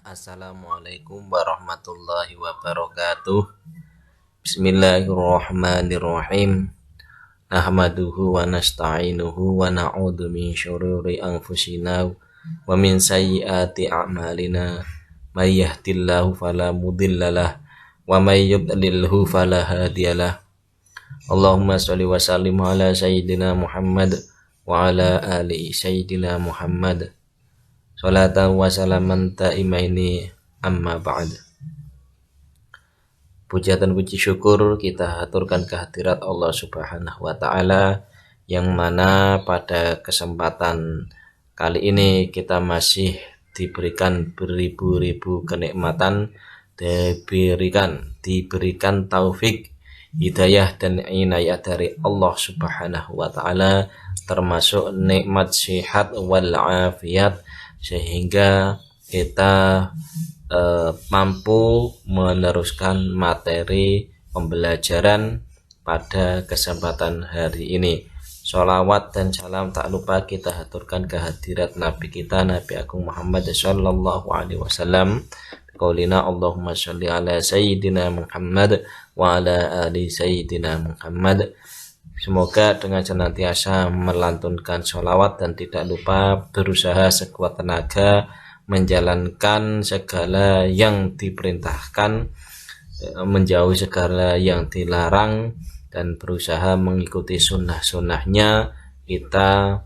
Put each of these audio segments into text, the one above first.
Assalamualaikum warahmatullahi wabarakatuh. Bismillahirrahmanirrahim. Nahmaduhu wa nasta'inuhu wa na'udzu min syururi anfusina wa min sayyiati a'malina. May yahdihillahu fala mudhillalah wa may yudlilhu fala hadiyalah. Allahumma shalli wa sallim ala sayyidina Muhammad wa ala ali sayyidina Muhammad. Salatan wa salaman ta'imaini amma ba'd. Puja dan puji syukur kita haturkan kehadirat Allah Subhanahu wa taala, yang mana pada kesempatan kali ini kita masih diberikan beribu-ribu kenikmatan, diberikan taufik, hidayah dan inayah dari Allah Subhanahu wa taala, termasuk nikmat sehat wal afiyat, sehingga kita mampu meneruskan materi pembelajaran pada kesempatan hari ini. Sholawat dan salam tak lupa kita haturkan kehadirat Nabi kita, Nabi Agung Muhammad sallallahu alaihi wasallam. Qaulina Allahumma sholli ala sayyidina Muhammad wa ala ali sayyidina Muhammad. Semoga dengan senantiasa melantunkan sholawat dan tidak lupa berusaha sekuat tenaga menjalankan segala yang diperintahkan, menjauhi segala yang dilarang, dan berusaha mengikuti sunnah-sunnahnya, kita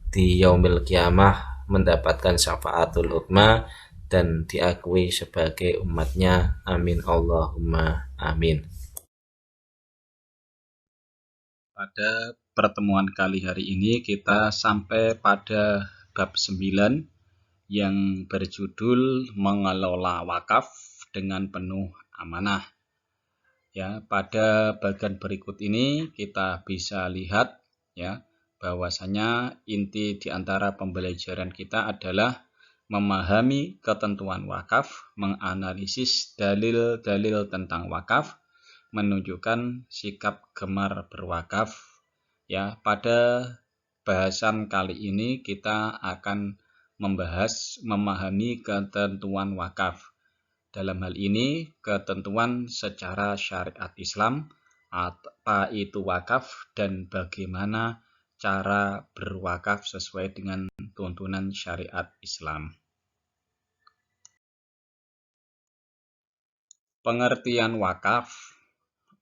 di yaumil kiamah mendapatkan syafaatul uzma dan diakui sebagai umatnya. Amin Allahumma amin. Pada pertemuan kali hari ini kita sampai pada bab 9 yang berjudul mengelola wakaf dengan penuh amanah. Ya, pada bagian berikut ini kita bisa lihat ya bahwasanya inti di antara pembelajaran kita adalah memahami ketentuan wakaf, menganalisis dalil-dalil tentang wakaf, menunjukkan sikap gemar berwakaf. Ya, pada bahasan kali ini kita akan membahas memahami ketentuan wakaf. Dalam hal ini ketentuan secara syariat Islam, apa itu wakaf dan bagaimana cara berwakaf sesuai dengan tuntunan syariat Islam. Pengertian wakaf.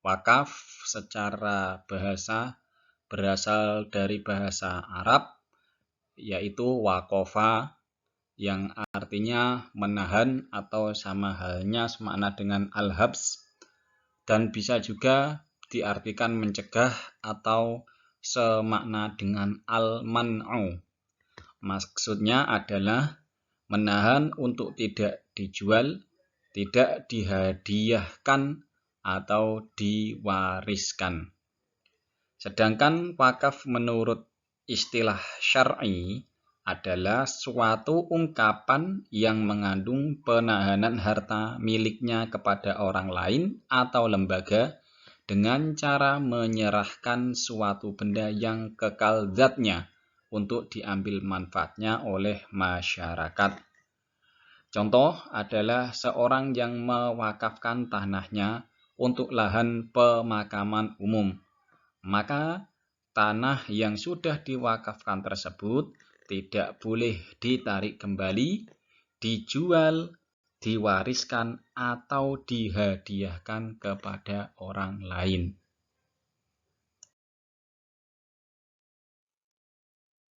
Wakaf secara bahasa berasal dari bahasa Arab, yaitu wakofa, yang artinya menahan atau sama halnya semakna dengan al-habs, dan bisa juga diartikan mencegah atau semakna dengan al-man'u. Maksudnya adalah menahan untuk tidak dijual, tidak dihadiahkan atau diwariskan. Sedangkan wakaf menurut istilah syar'i adalah suatu ungkapan yang mengandung penahanan harta miliknya kepada orang lain atau lembaga dengan cara menyerahkan suatu benda yang kekal zatnya untuk diambil manfaatnya oleh masyarakat. Contoh adalah seorang yang mewakafkan tanahnya untuk lahan pemakaman umum. Maka tanah yang sudah diwakafkan tersebut tidak boleh ditarik kembali, dijual, diwariskan, atau dihadiahkan kepada orang lain.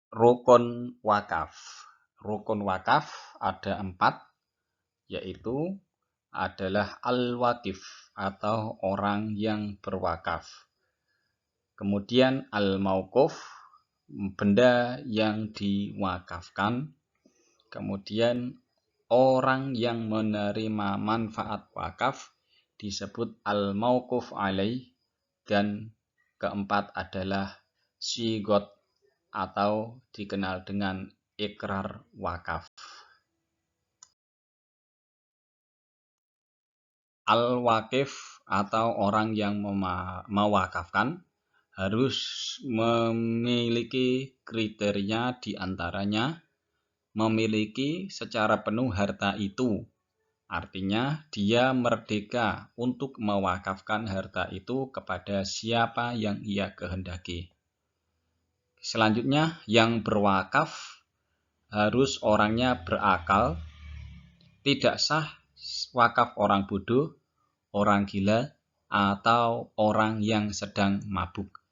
Rukun wakaf. Rukun wakaf ada 4, yaitu adalah al-wakif atau orang yang berwakaf. Kemudian al-mauquf, benda yang diwakafkan. Kemudian orang yang menerima manfaat wakaf disebut al-mauquf alaih. Dan keempat adalah sigot atau dikenal dengan ikrar wakaf. Al-wakif atau orang yang mewakafkan harus memiliki kriteria, diantaranya memiliki secara penuh harta itu Artinya dia merdeka untuk mewakafkan harta itu kepada siapa yang ia kehendaki. Selanjutnya, yang berwakaf harus orangnya berakal, tidak sah wakaf orang bodoh, orang gila, atau orang yang sedang mabuk.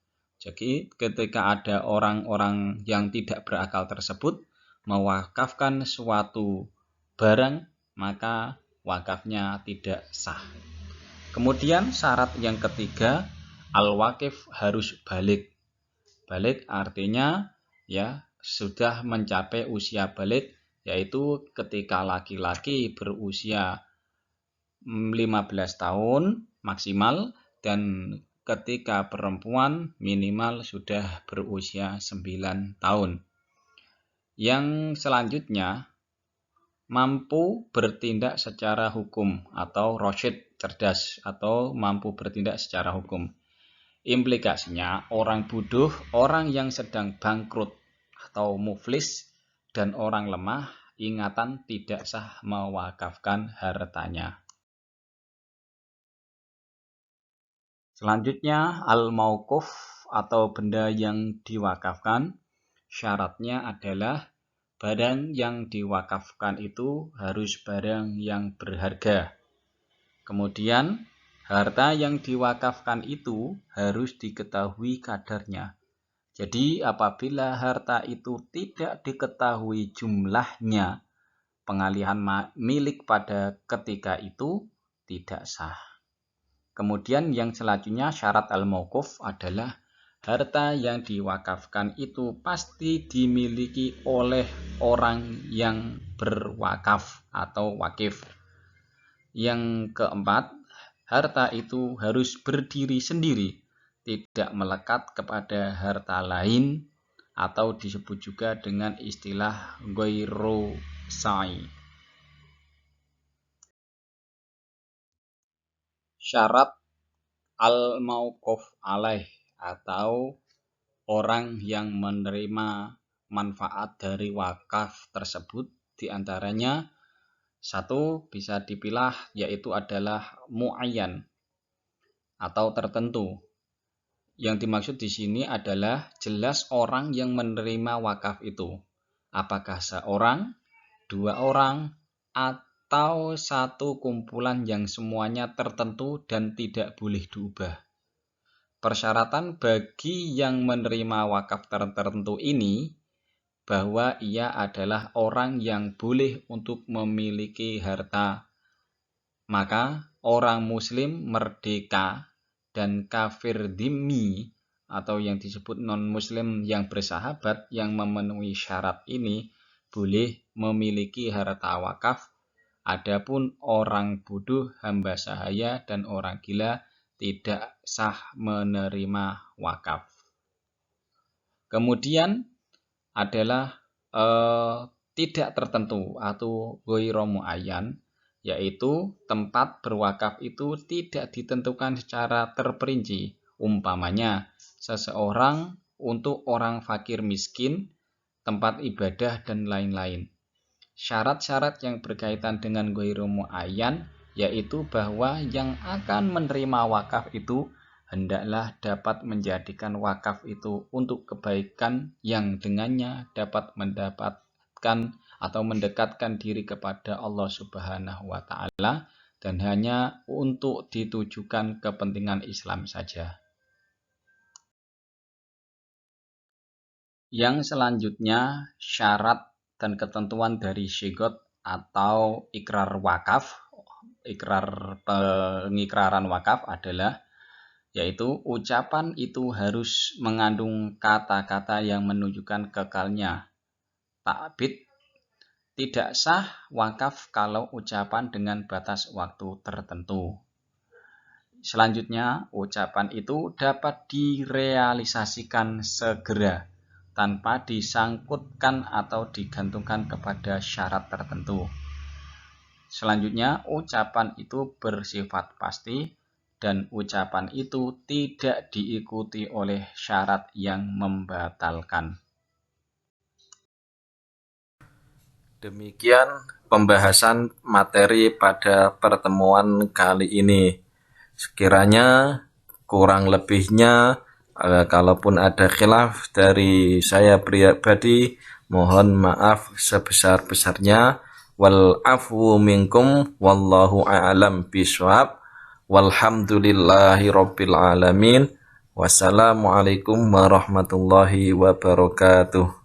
Jadi ketika ada orang-orang yang tidak berakal tersebut mewakafkan suatu barang, maka wakafnya tidak sah. Kemudian syarat yang ketiga, al-wakif harus balik. Balik artinya ya sudah mencapai usia balik, yaitu ketika laki-laki berusia 15 tahun maksimal dan ketika perempuan minimal sudah berusia 9 tahun. Yang selanjutnya, mampu bertindak secara hukum atau rasyid, cerdas, atau mampu bertindak secara hukum. Implikasinya orang bodoh, orang yang sedang bangkrut atau muflis, dan orang lemah ingatan tidak sah mewakafkan hartanya. Selanjutnya al-mauquf atau benda yang diwakafkan. Syaratnya adalah barang yang diwakafkan itu harus barang yang berharga. Kemudian harta yang diwakafkan itu harus diketahui kadarnya. Jadi apabila harta itu tidak diketahui jumlahnya, pengalihan milik pada ketika itu tidak sah. Kemudian yang selanjutnya syarat al-mauquf adalah harta yang diwakafkan itu pasti dimiliki oleh orang yang berwakaf atau wakif. Yang keempat, harta itu harus berdiri sendiri, tidak melekat kepada harta lain atau disebut juga dengan istilah ghairu sa'i. Syarat al-mauquf alaih atau orang yang menerima manfaat dari wakaf tersebut diantaranya satu bisa dipilah yaitu adalah muayyan atau tertentu. Yang dimaksud di sini adalah jelas orang yang menerima wakaf itu. Apakah seorang, dua orang, atau satu kumpulan yang semuanya tertentu dan tidak boleh diubah. Persyaratan bagi yang menerima wakaf tertentu ini bahwa ia adalah orang yang boleh untuk memiliki harta. Maka orang muslim merdeka dan kafir dhimmi atau yang disebut non-muslim yang bersahabat yang memenuhi syarat ini boleh memiliki harta wakaf. Adapun orang bodoh, hamba sahaya, dan orang gila tidak sah menerima wakaf. Kemudian adalah tidak tertentu atau ghairu muayyan, yaitu tempat berwakaf itu tidak ditentukan secara terperinci. Umpamanya seseorang untuk orang fakir miskin, tempat ibadah, dan lain-lain. Syarat-syarat yang berkaitan dengan ghairu muayyan yaitu bahwa yang akan menerima wakaf itu hendaklah dapat menjadikan wakaf itu untuk kebaikan yang dengannya dapat mendapatkan atau mendekatkan diri kepada Allah Subhanahu wa taala dan hanya untuk ditujukan kepentingan Islam saja. Yang selanjutnya syarat dan ketentuan dari syigot atau ikrar wakaf, ikrar pengikraran wakaf adalah yaitu ucapan itu harus mengandung kata-kata yang menunjukkan kekalnya. Ta'bid, tidak sah wakaf kalau ucapan dengan batas waktu tertentu. Selanjutnya, ucapan itu dapat direalisasikan segera tanpa disangkutkan atau digantungkan kepada syarat tertentu. Selanjutnya, ucapan itu bersifat pasti dan ucapan itu tidak diikuti oleh syarat yang membatalkan. Demikian pembahasan materi pada pertemuan kali ini. Sekiranya kurang lebihnya, kalaupun ada khilaf dari saya pribadi, mohon maaf sebesar-besarnya. Wal afu minkum wallahu a'lam bishawab. Walhamdulillahi rabbil alamin. Wassalamualaikum warahmatullahi wabarakatuh.